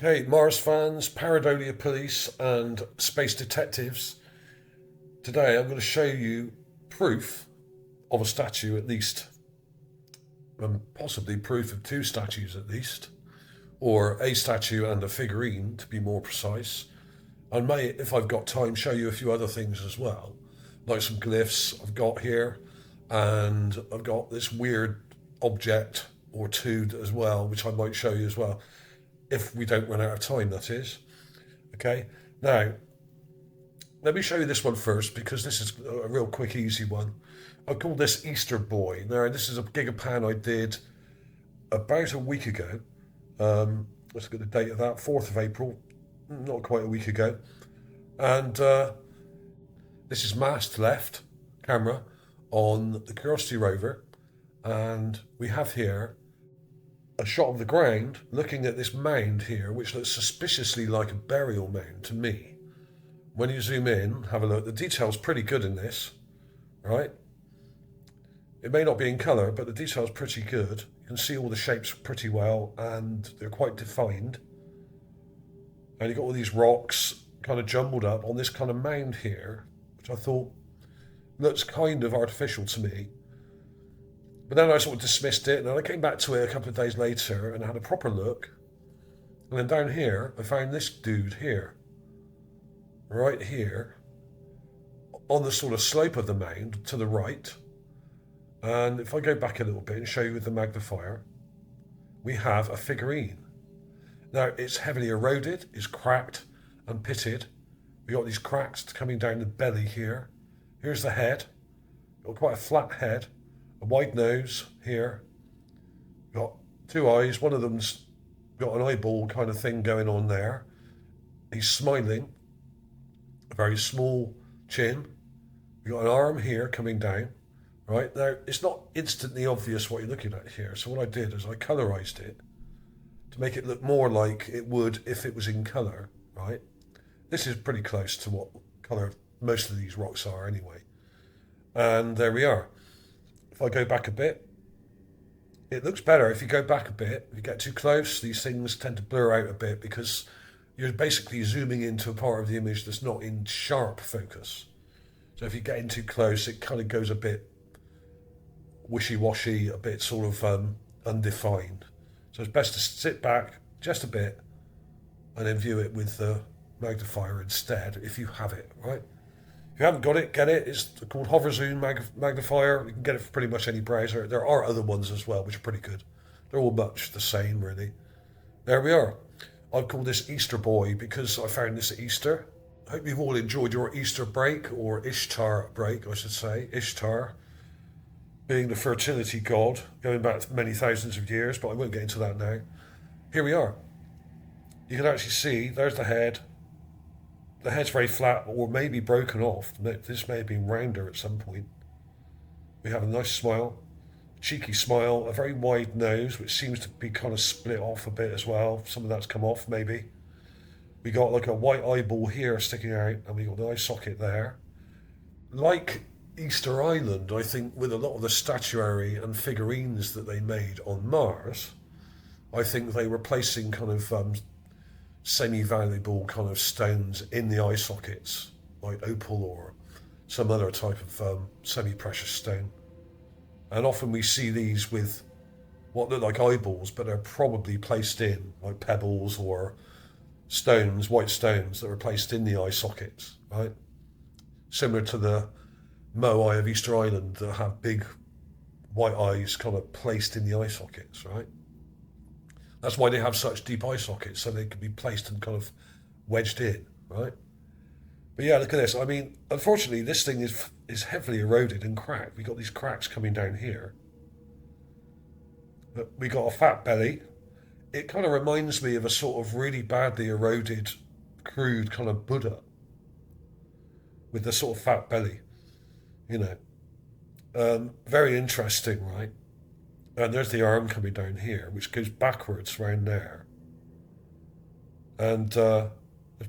Okay, Mars fans, pareidolia police, and space detectives. Today I'm going to show you proof of a statue at least, and possibly proof of two statues at least, or a statue and a figurine to be more precise. I may, if I've got time, show you a few other things as well, like some glyphs I've got here, and I've got this weird object or two as well, which I might show you as well, if we don't run out of time, that is. Okay, now, let me show you this one first, because this is a real quick, easy one. I call this Easter Boy. Now, this is a Gigapan I did about a week ago. Let's get the date of that, 4th of April, not quite a week ago. And this is mast left camera on the Curiosity rover. And we have here a shot of the ground looking at this mound here, which looks suspiciously like a burial mound to me. When you zoom in, have a look, the detail's pretty good in this, right? It may not be in colour, but the detail's pretty good. You can see all the shapes pretty well, and they're quite defined. And you've got all these rocks kind of jumbled up on this kind of mound here, which I thought looks kind of artificial to me. But then I sort of dismissed it, and then I came back to it a couple of days later and had a proper look. And then down here, I found this dude here. Right here. On the sort of slope of the mound to the right. And if I go back a little bit and show you with the magnifier, we have a figurine. Now, it's heavily eroded, it's cracked and pitted. We've got these cracks coming down the belly here. Here's the head. Got quite a flat head. A wide nose here. Got two eyes. One of them's got an eyeball kind of thing going on there. He's smiling. A very small chin. We've got an arm here coming down. Right, now it's not instantly obvious what you're looking at here. So what I did is I colorized it to make it look more like it would if it was in color, right? This is pretty close to what color most of these rocks are anyway. And there we are. If I go back a bit, it looks better. If you go back a bit, if you get too close, these things tend to blur out a bit because you're basically zooming into a part of the image that's not in sharp focus. So if you get in too close, it kind of goes a bit wishy-washy, a bit sort of undefined. So it's best to sit back just a bit and then view it with the magnifier instead, if you have it, right? If you haven't got it, get it. It's called SUPERZOOM magnifier. You can get it for pretty much any browser. There are other ones as well, which are pretty good. They're all much the same, really. There we are. I've called this Easter Boy because I found this at Easter. I hope you've all enjoyed your Easter break, or Ishtar break, I should say. Ishtar being the fertility god, going back many thousands of years, but I won't get into that now. Here we are. You can actually see, there's the head. The head's very flat, or maybe broken off. This may have been rounder at some point. We have a nice smile, cheeky smile, a very wide nose, which seems to be kind of split off a bit as well. Some of that's come off, maybe. We got like a white eyeball here sticking out, and we got the eye socket there. Like Easter Island, I think, with a lot of the statuary and figurines that they made on Mars, I think they were placing kind of semi-valuable kind of stones in the eye sockets, like opal or some other type of semi-precious stone. And often we see these with what look like eyeballs, but they're probably placed in like pebbles or stones, white stones that are placed in the eye sockets, right? Similar to the moai of Easter Island that have big white eyes kind of placed in the eye sockets, right? That's why they have such deep eye sockets, so they can be placed and kind of wedged in, right? But yeah, look at this. I mean, unfortunately, this thing is heavily eroded and cracked. We got these cracks coming down here. But we got a fat belly. It kind of reminds me of a sort of really badly eroded, crude kind of Buddha with the sort of fat belly, you know. Very interesting, right? And there's the arm coming down here, which goes backwards round there. And there's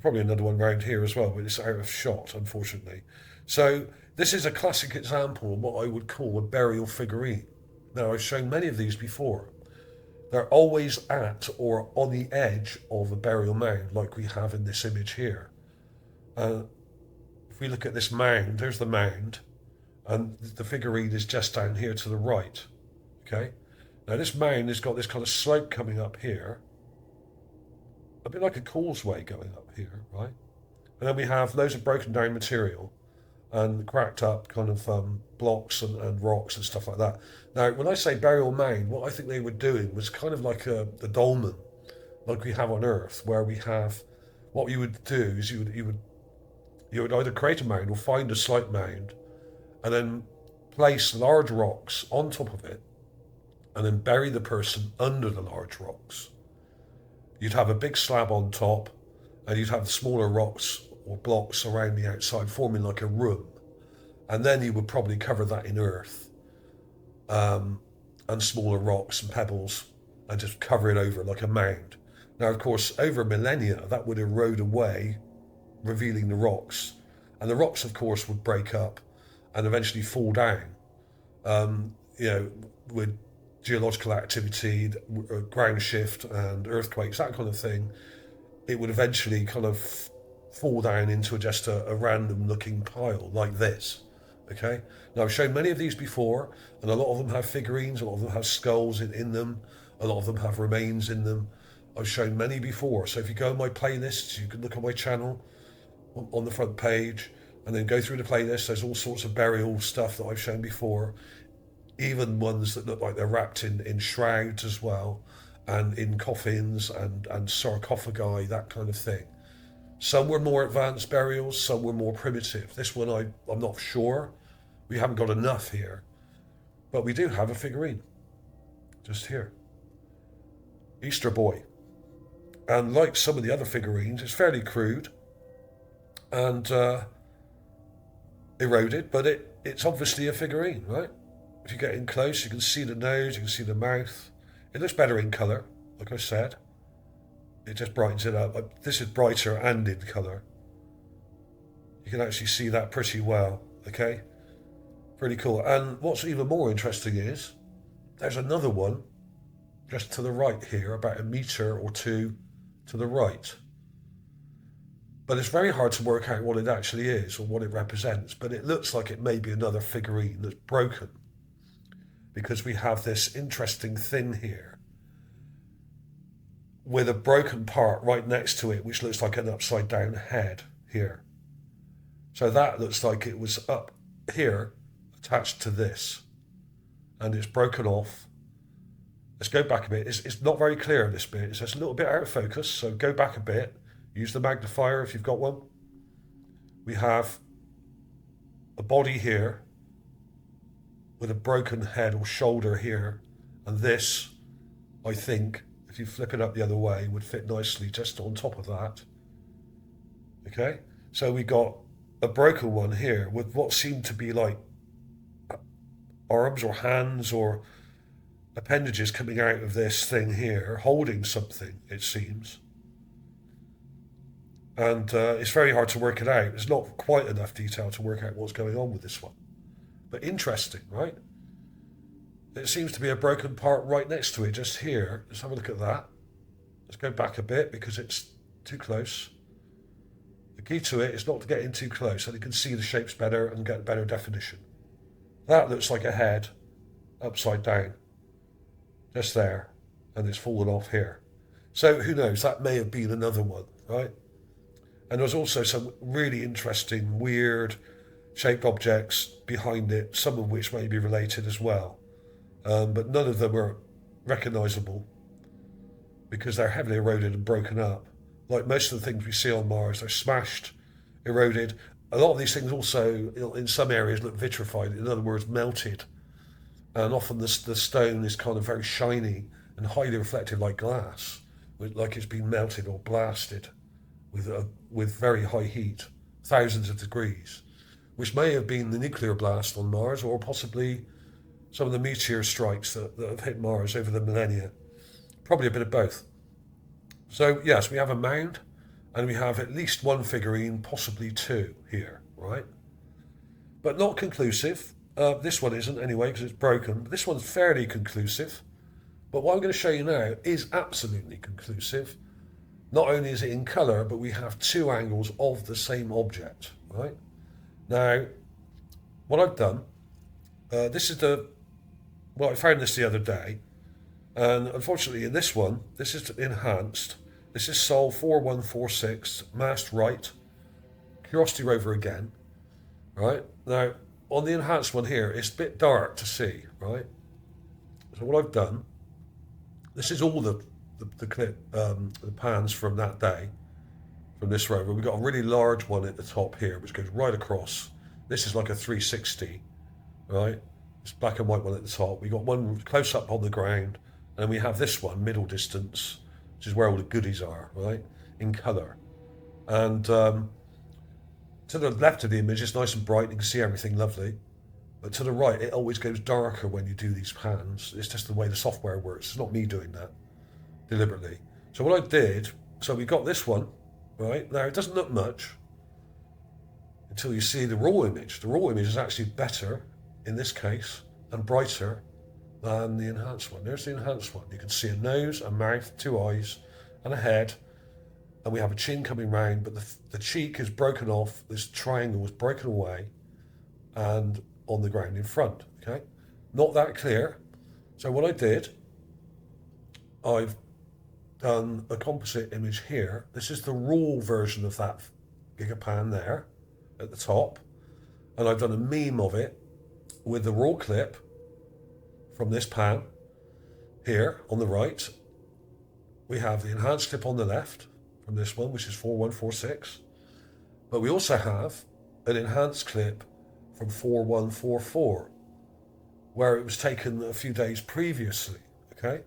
probably another one round here as well, but it's out of shot, unfortunately. So this is a classic example of what I would call a burial figurine. Now, I've shown many of these before. They're always at or on the edge of a burial mound, like we have in this image here. If we look at this mound, there's the mound, and the figurine is just down here to the right. Okay, now this mound has got this kind of slope coming up here, a bit like a causeway going up here, right? And then we have loads of broken down material and cracked up kind of blocks and rocks and stuff like that. Now, when I say burial mound, what I think they were doing was kind of like the dolmen, like we have on Earth, where we have, what you would do is you would either create a mound or find a slight mound, and then place large rocks on top of it, and then bury the person under the large rocks. You'd have a big slab on top, and you'd have the smaller rocks or blocks around the outside, forming like a room. And then you would probably cover that in earth, and smaller rocks and pebbles, and just cover it over like a mound. Now, of course, over millennia, that would erode away, revealing the rocks. And the rocks, of course, would break up and eventually fall down. With geological activity, ground shift and earthquakes, that kind of thing, it would eventually kind of fall down into just a random looking pile like this. Okay, now I've shown many of these before, and a lot of them have figurines, a lot of them have skulls in them, a lot of them have remains in them. I've shown many before, so if you go on my playlists, you can look at my channel on the front page, and then go through the playlist. There's all sorts of burial stuff that I've shown before, even ones that look like they're wrapped in shrouds as well, and in coffins and sarcophagi, that kind of thing. Some were more advanced burials, some were more primitive. This one I'm not sure. We haven't got enough here. But we do have a figurine. Just here. Easter Boy. And like some of the other figurines, it's fairly crude and eroded, but it's obviously a figurine, right? If you get in close, you can see the nose, you can see the mouth. It looks better in colour, like I said. It just brightens it up. This is brighter and in colour. You can actually see that pretty well, okay? Pretty cool. And what's even more interesting is, there's another one just to the right here, about a metre or two to the right. But it's very hard to work out what it actually is or what it represents. But it looks like it may be another figurine that's broken, because we have this interesting thing here with a broken part right next to it, which looks like an upside down head here. So that looks like it was up here, attached to this, and it's broken off. Let's go back a bit. It's not very clear, this bit. It's just a little bit out of focus, so go back a bit. Use the magnifier if you've got one. We have a body here with a broken head or shoulder here, and this, I think, if you flip it up the other way, would fit nicely just on top of that. Okay, so we got a broken one here with what seemed to be like arms or hands or appendages coming out of this thing here, holding something, it seems. And it's very hard to work it out. There's not quite enough detail to work out what's going on with this one. But interesting, right? It seems to be a broken part right next to it, just here. Let's have a look at that. Let's go back a bit because it's too close. The key to it is not to get in too close, so you can see the shapes better and get better definition. That looks like a head upside down, just there, and it's fallen off here. So who knows, that may have been another one, right? And there's also some really interesting, weird shaped objects behind it, some of which may be related as well. But none of them are recognisable because they're heavily eroded and broken up. Like most of the things we see on Mars, they're smashed, eroded. A lot of these things also, in some areas, look vitrified, in other words, melted. And often the stone is kind of very shiny and highly reflective like glass, like it's been melted or blasted with very high heat, thousands of degrees, which may have been the nuclear blast on Mars, or possibly some of the meteor strikes that have hit Mars over the millennia. Probably a bit of both. So yes, we have a mound, and we have at least one figurine, possibly two here, right? But not conclusive. This one isn't anyway, because it's broken. But this one's fairly conclusive. But what I'm going to show you now is absolutely conclusive. Not only is it in colour, but we have two angles of the same object, right? Now, what I've done, this is well, I found this the other day, and unfortunately in this one, this is enhanced. This is Sol 4146, mast right, Curiosity rover again, right? Now, on the enhanced one here, it's a bit dark to see, right? So what I've done, this is all the clip, the pans from that day, from this rover. We've got a really large one at the top here, which goes right across. This is like a 360, right? It's black and white one at the top. We got one close up on the ground, and we have this one, middle distance, which is where all the goodies are, right? In colour. And to the left of the image, it's nice and bright, you can see everything lovely. But to the right, it always goes darker when you do these pans. It's just the way the software works. It's not me doing that deliberately. So what I did, so we got this one, right? Now, it doesn't look much until you see the raw image. The raw image is actually better in this case and brighter than the enhanced one. There's the enhanced one. You can see a nose, a mouth, two eyes, and a head. And we have a chin coming round, but the cheek is broken off. This triangle is broken away and on the ground in front, okay? Not that clear. So what I did, I've done a composite image here. This is the raw version of that Gigapan there at the top. And I've done a meme of it with the raw clip from this pan here on the right. We have the enhanced clip on the left from this one, which is 4146. But we also have an enhanced clip from 4144, where it was taken a few days previously, okay?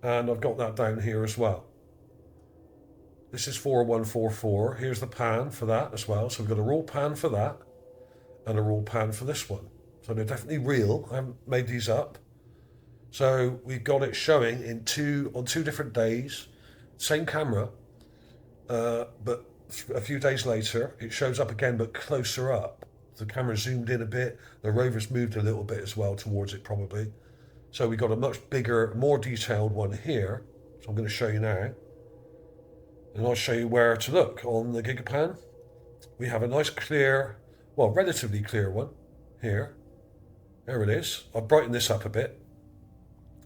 And I've got that down here as well. This is 4144. Here's the pan for that as well. So we've got a raw pan for that and a raw pan for this one. So they're definitely real. I haven't made these up. So we've got it showing on two different days, same camera, but a few days later, it shows up again, but closer up. The camera zoomed in a bit. The rover's moved a little bit as well towards it probably. So we got a much bigger, more detailed one here. So I'm going to show you now. And I'll show you where to look on the Gigapan. We have a nice clear, well, relatively clear one here. There it is. I've brightened this up a bit.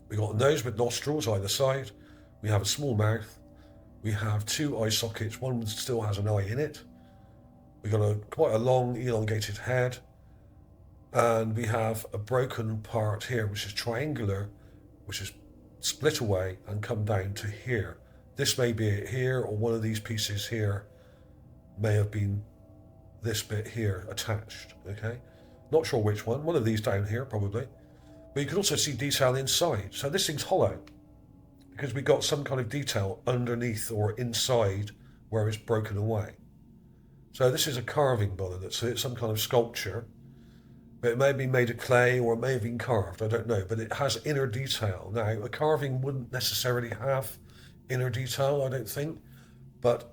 We got a nose with nostrils either side. We have a small mouth. We have two eye sockets. One still has an eye in it. We got quite a long elongated head. And we have a broken part here, which is triangular, which is split away and come down to here. This may be it here, or one of these pieces here may have been this bit here attached, okay? Not sure which one. One of these down here, probably. But you can also see detail inside. So this thing's hollow because we got some kind of detail underneath or inside where it's broken away. So this is a carving bullet. So it's some kind of sculpture. But it may have been made of clay or it may have been carved. I don't know. But it has inner detail. Now, a carving wouldn't necessarily have inner detail, I don't think. But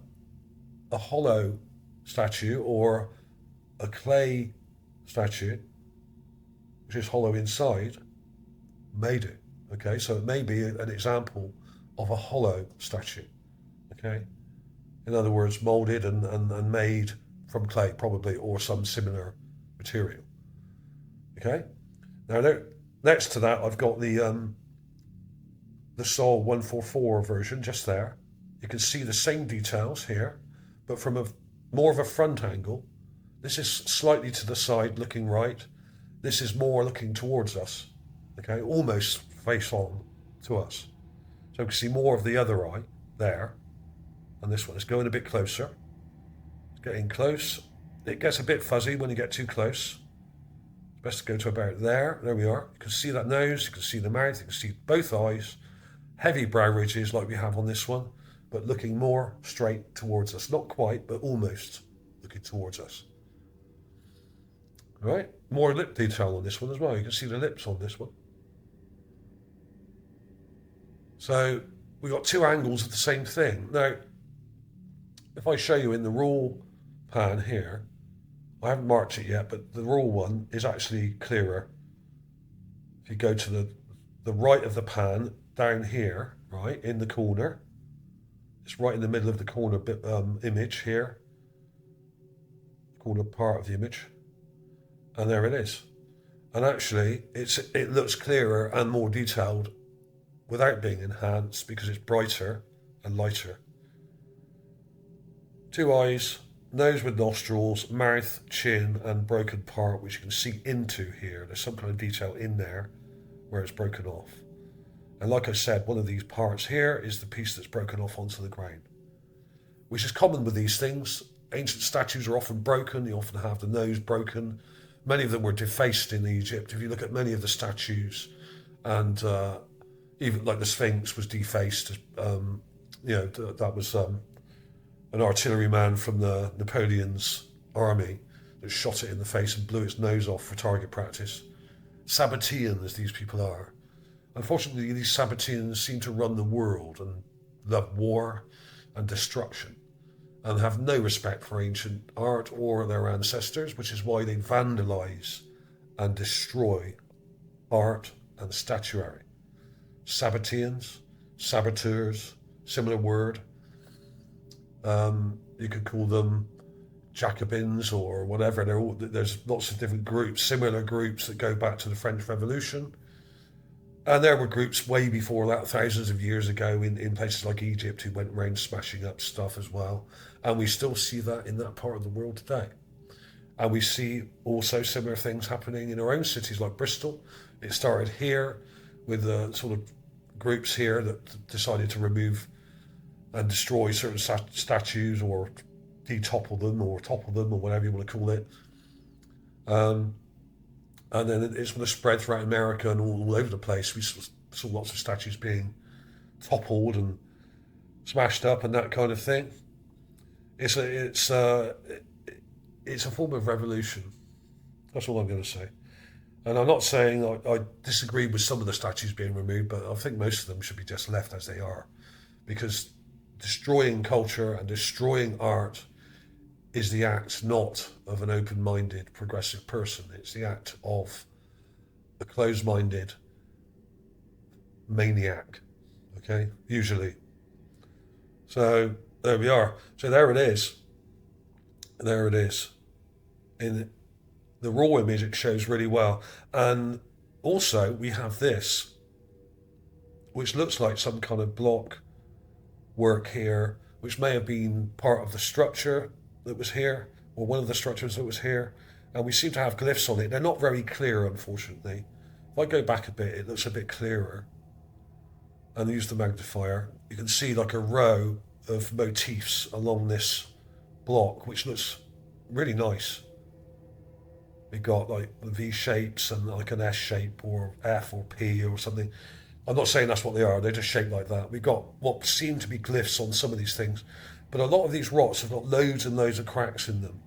a hollow statue or a clay statue, which is hollow inside, made it. Okay, so it may be an example of a hollow statue. Okay, in other words, molded and made from clay, probably, or some similar material. Okay, now next to that, I've got the Sol 144 version just there. You can see the same details here, but from more of a front angle. This is slightly to the side, looking right. This is more looking towards us, okay, almost face on to us. So we can see more of the other eye there, and this one is going a bit closer. It's getting close. It gets a bit fuzzy when you get too close. It's best to go to about there. There we are. You can see that nose, you can see the mouth, you can see both eyes. Heavy brow ridges like we have on this one, but looking more straight towards us. Not quite, but almost looking towards us. All right, more lip detail on this one as well. You can see the lips on this one. So we got two angles of the same thing. Now, if I show you in the raw pan here, I haven't marked it yet, but the raw one is actually clearer. If you go to the the right of the pan down here, right in the corner. It's right in the middle of the corner bit, image here, corner part of the image, and there it is. And actually, it looks clearer and more detailed without being enhanced because it's brighter and lighter. 2 eyes, nose with nostrils, mouth, chin, and broken part, which you can see into here. There's some kind of detail in there where it's broken off. And like I said, one of these parts here is the piece that's broken off onto the ground, which is common with these things. Ancient statues are often broken. You often have the nose broken. Many of them were defaced in Egypt. If you look at many of the statues, and even like the Sphinx was defaced, that was an artilleryman from the Napoleon's army that shot it in the face and blew its nose off for target practice. Sabbatean as these people are. Unfortunately, these Sabbateans seem to run the world and love war and destruction and have no respect for ancient art or their ancestors, which is why they vandalize and destroy art and statuary. Sabbateans, saboteurs, similar word. You could call them Jacobins or whatever. There's lots of different groups, similar groups that go back to the French Revolution. And there were groups way before that, thousands of years ago, in places like Egypt, who went around smashing up stuff as well. And we still see that in that part of the world today. And we see also similar things happening in our own cities like Bristol. It started here with the sort of groups here that decided to remove and destroy certain statues or topple them or whatever you want to call it. And then it's going to spread throughout America and all over the place. We saw lots of statues being toppled and smashed up and that kind of thing. It's a form of revolution. That's all I'm going to say. And I'm not saying I disagree with some of the statues being removed, but I think most of them should be just left as they are, because destroying culture and destroying art is the act not of an open-minded, progressive person. It's the act of a closed-minded maniac, okay, usually. So there we are. So there it is. There it is. In the raw image, it shows really well. And also, we have this, which looks like some kind of block work here, which may have been part of the structure that was here, or one of the structures that was here, and we seem to have glyphs on it. They're not very clear, unfortunately. If I go back a bit, it looks a bit clearer, and use the magnifier, you can see like a row of motifs along this block, which looks really nice. We got like the V shapes and like an S shape or F or P or something. I'm not saying that's what they are, they're just shaped like that. We've got what seem to be glyphs on some of these things, but a lot of these rocks have got loads and loads of cracks in them,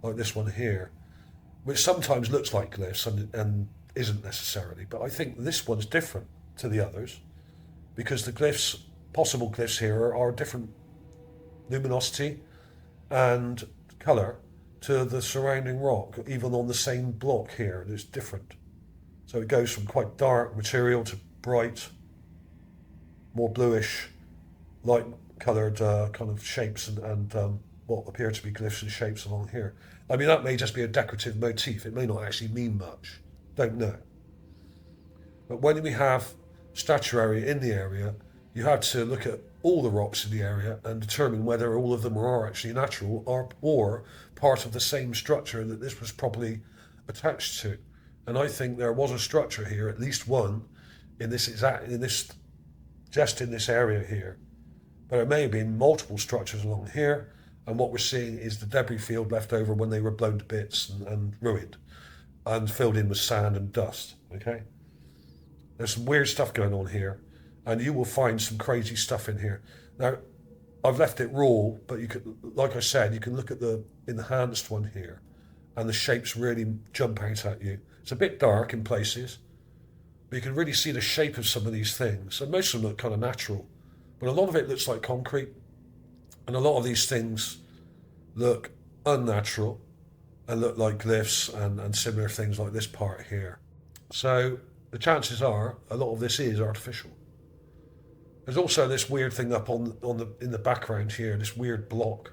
like this one here, which sometimes looks like glyphs and isn't necessarily. But I think this one's different to the others because the glyphs, possible glyphs here, are different luminosity and colour to the surrounding rock, even on the same block here. It's different. So it goes from quite dark material to bright, more bluish, light coloured kind of shapes and what appear to be glyphs and shapes along here. I mean, that may just be a decorative motif. It may not actually mean much. Don't know. But when we have statuary in the area, you have to look at all the rocks in the area and determine whether all of them are actually natural or part of the same structure that this was probably attached to. And I think there was a structure here, at least one, in this area here. But it may have been multiple structures along here, and what we're seeing is the debris field left over when they were blown to bits and ruined, and filled in with sand and dust, okay? There's some weird stuff going on here, and you will find some crazy stuff in here. Now, I've left it raw, but you could, like I said, you can look at the enhanced one here, and the shapes really jump out at you. It's a bit dark in places, but you can really see the shape of some of these things. And most of them look kind of natural, but a lot of it looks like concrete. And a lot of these things look unnatural and look like glyphs and similar things like this part here. So the chances are a lot of this is artificial. There's also this weird thing up in the background here, this weird block.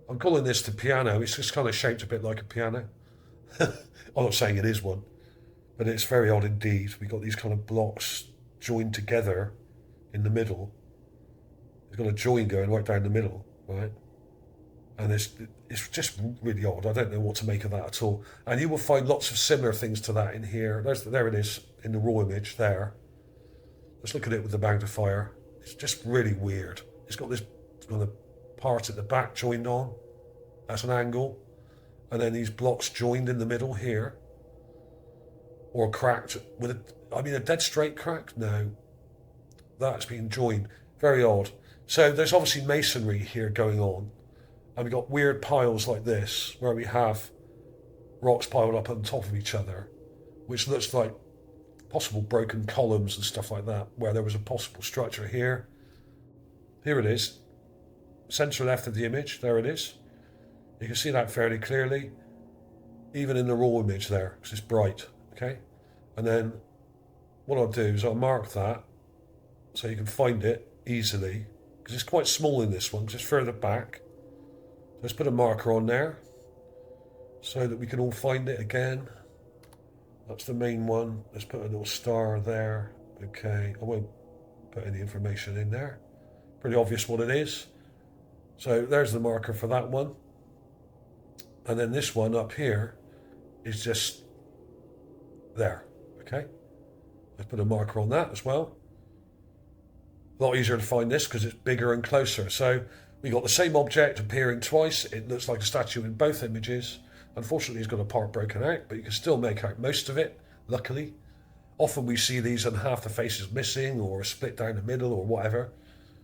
I'm calling this the piano. It's just kind of shaped a bit like a piano. I'm not saying it is one, but it's very odd indeed. We've got these kind of blocks joined together in the middle. It's got a join going right down the middle, right? And it's just really odd. I don't know what to make of that at all. And you will find lots of similar things to that in here. There it is in the raw image there. Let's look at it with the magnifier. It's just really weird. It's got this kind of part at the back joined on. That's an angle. And then these blocks joined in the middle here. Or cracked with a dead straight crack? No. That's been joined. Very odd. So there's obviously masonry here going on. And we've got weird piles like this, where we have rocks piled up on top of each other, which looks like possible broken columns and stuff like that, where there was a possible structure here. Here it is. Centre left of the image, there it is. You can see that fairly clearly, even in the raw image there, because it's bright, okay? And then what I'll do is I'll mark that so you can find it easily, because it's quite small in this one, because it's further back. Let's put a marker on there so that we can all find it again. That's the main one. Let's put a little star there. Okay, I won't put any information in there. Pretty obvious what it is. So there's the marker for that one. And then this one up here is just there. Okay, let's put a marker on that as well. A lot easier to find this because it's bigger and closer. So we got the same object appearing twice. It looks like a statue in both images. Unfortunately, it's got a part broken out, but you can still make out most of it, luckily. Often we see these and half the face is missing or a split down the middle or whatever.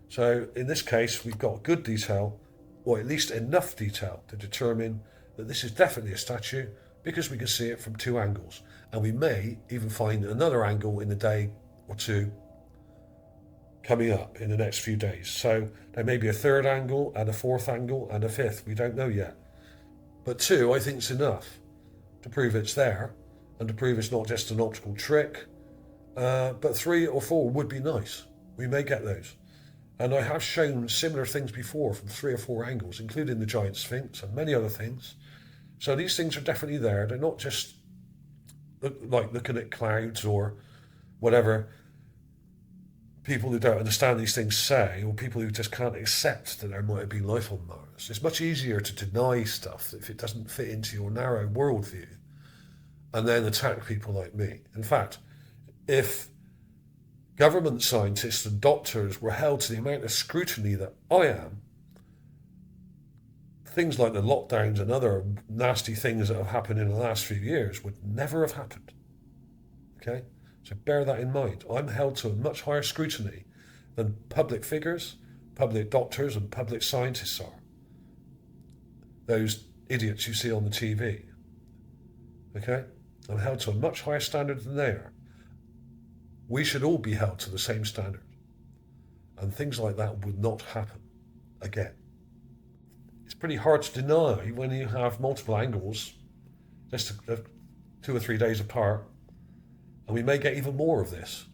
So in this case, we've got good detail, or at least enough detail to determine that this is definitely a statue because we can see it from two angles. And we may even find another angle in the day or two coming up in the next few days. So there may be a third angle and a fourth angle and a fifth. We don't know yet. But two, I think, is enough to prove it's there and to prove it's not just an optical trick. But three or four would be nice. We may get those. And I have shown similar things before from 3 or 4 angles, including the giant sphinx and many other things. So these things are definitely there. They're not just like looking at clouds or whatever people who don't understand these things say, or people who just can't accept that there might have been life on Mars. It's much easier to deny stuff if it doesn't fit into your narrow worldview and then attack people like me. In fact, if government scientists and doctors were held to the amount of scrutiny that I am, things like the lockdowns and other nasty things that have happened in the last few years would never have happened. Okay? So bear that in mind. I'm held to a much higher scrutiny than public figures, public doctors, and public scientists are. Those idiots you see on the TV. Okay? I'm held to a much higher standard than they are. We should all be held to the same standard. And things like that would not happen again. It's pretty hard to deny when you have multiple angles, just 2 or 3 days apart, and we may get even more of this.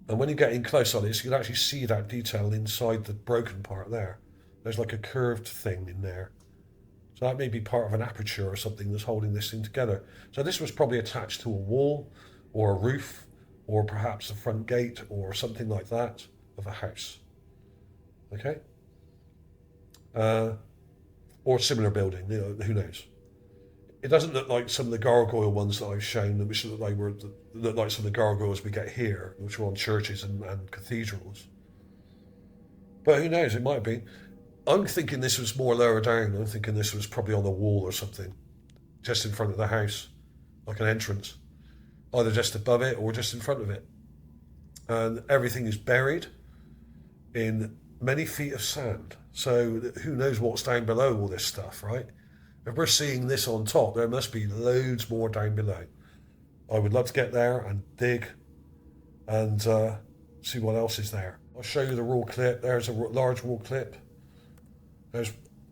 And when you get in close on this, you can actually see that detail inside the broken part there. There's like a curved thing in there. So that may be part of an aperture or something that's holding this thing together. So this was probably attached to a wall or a roof or perhaps a front gate or something like that of a house. Okay? Or a similar building, who knows? It doesn't look like some of the gargoyle ones that I've shown, which look like some of the gargoyles we get here, which are on churches and cathedrals. But who knows? It might be. I'm thinking this was more lower down. I'm thinking this was probably on the wall or something, just in front of the house, like an entrance, either just above it or just in front of it. And everything is buried in many feet of sand. So who knows what's down below all this stuff, right? If we're seeing this on top, there must be loads more down below. I would love to get there and dig and see what else is there. I'll show you the raw clip. There's a large raw clip. There's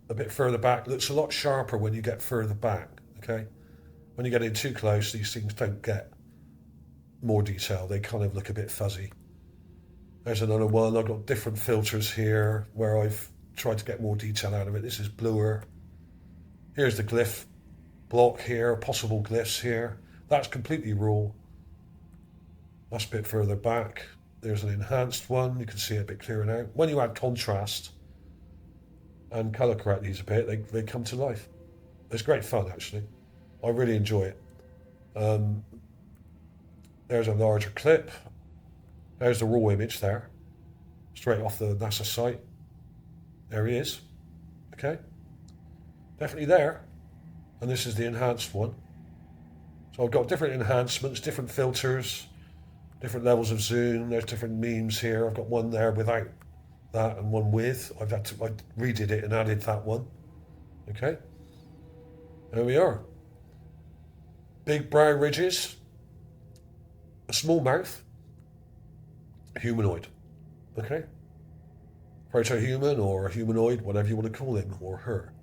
a bit further back. It looks a lot sharper when you get further back, okay? When you get in too close, these things don't get more detail. They kind of look a bit fuzzy. There's another one. I've got different filters here where I've tried to get more detail out of it. This is bluer. Here's the glyph block here, possible glyphs here. That's completely raw. That's a bit further back. There's an enhanced one. You can see it a bit clearer now. When you add contrast and colour correct these a bit, they come to life. It's great fun, actually. I really enjoy it. There's a larger clip. There's the raw image there, straight off the NASA site. There he is. Okay, definitely there. And this is the enhanced one. So I've got different enhancements, different filters, different levels of zoom. There's different memes here. I've got one there without that and one with. I redid it and added that one. Okay, there we are. Big brow ridges, a small mouth, humanoid. Okay, proto-human or humanoid, whatever you want to call him or her.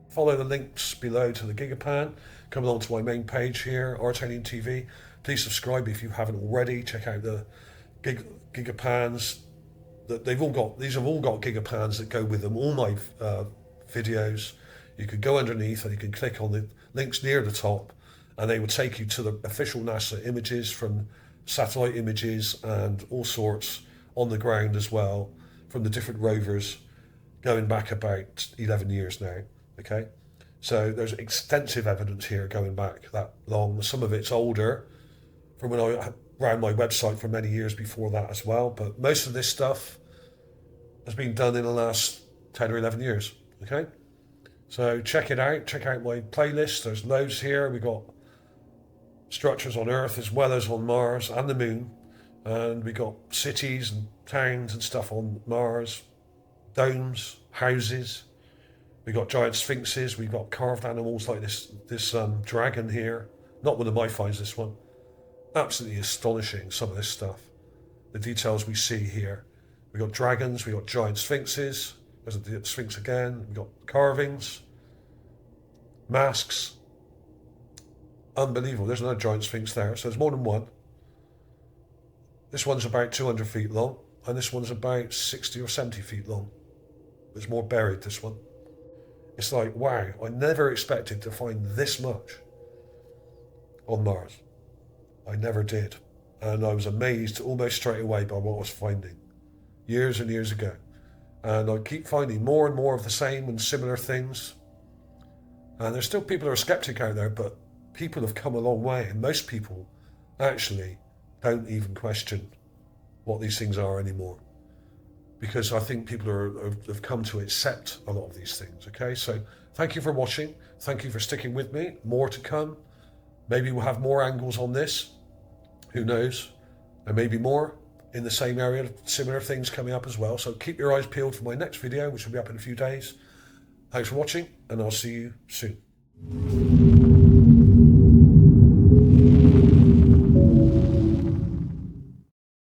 Follow the links below to the Gigapan. Come along to my main page here, ArtAlienTV. Please subscribe if you haven't already. Check out the Gigapans. These have all got Gigapans that go with them. All my videos. You can go underneath and you can click on the links near the top, and they will take you to the official NASA images from satellite images and all sorts on the ground as well from the different rovers going back about 11 years now. Okay, so there's extensive evidence here going back that long. Some of it's older from when I ran my website for many years before that as well, but most of this stuff has been done in the last 10 or 11 years. Okay, so check it out. Check out my playlist. There's loads here. We got structures on Earth as well as on Mars and the Moon, and we got cities and towns and stuff on Mars, domes, houses. We got giant sphinxes. We got carved animals like this dragon here. Not one of my finds, this one. Absolutely astonishing, some of this stuff. The details we see here. We got dragons. We got giant sphinxes. There's a sphinx again. We got carvings, masks. Unbelievable. There's another giant sphinx there. So there's more than one. This one's about 200 feet long, and this one's about 60 or 70 feet long. There's more buried, this one. It's like, wow, I never expected to find this much on Mars. I never did. And I was amazed almost straight away by what I was finding years and years ago. And I keep finding more and more of the same and similar things. And there's still people who are skeptic out there, but people have come a long way. And most people actually don't even question what these things are anymore. Because I think people have come to accept a lot of these things, okay? So thank you for watching. Thank you for sticking with me. More to come. Maybe we'll have more angles on this. Who knows? And maybe more in the same area, similar things coming up as well. So keep your eyes peeled for my next video, which will be up in a few days. Thanks for watching, and I'll see you soon.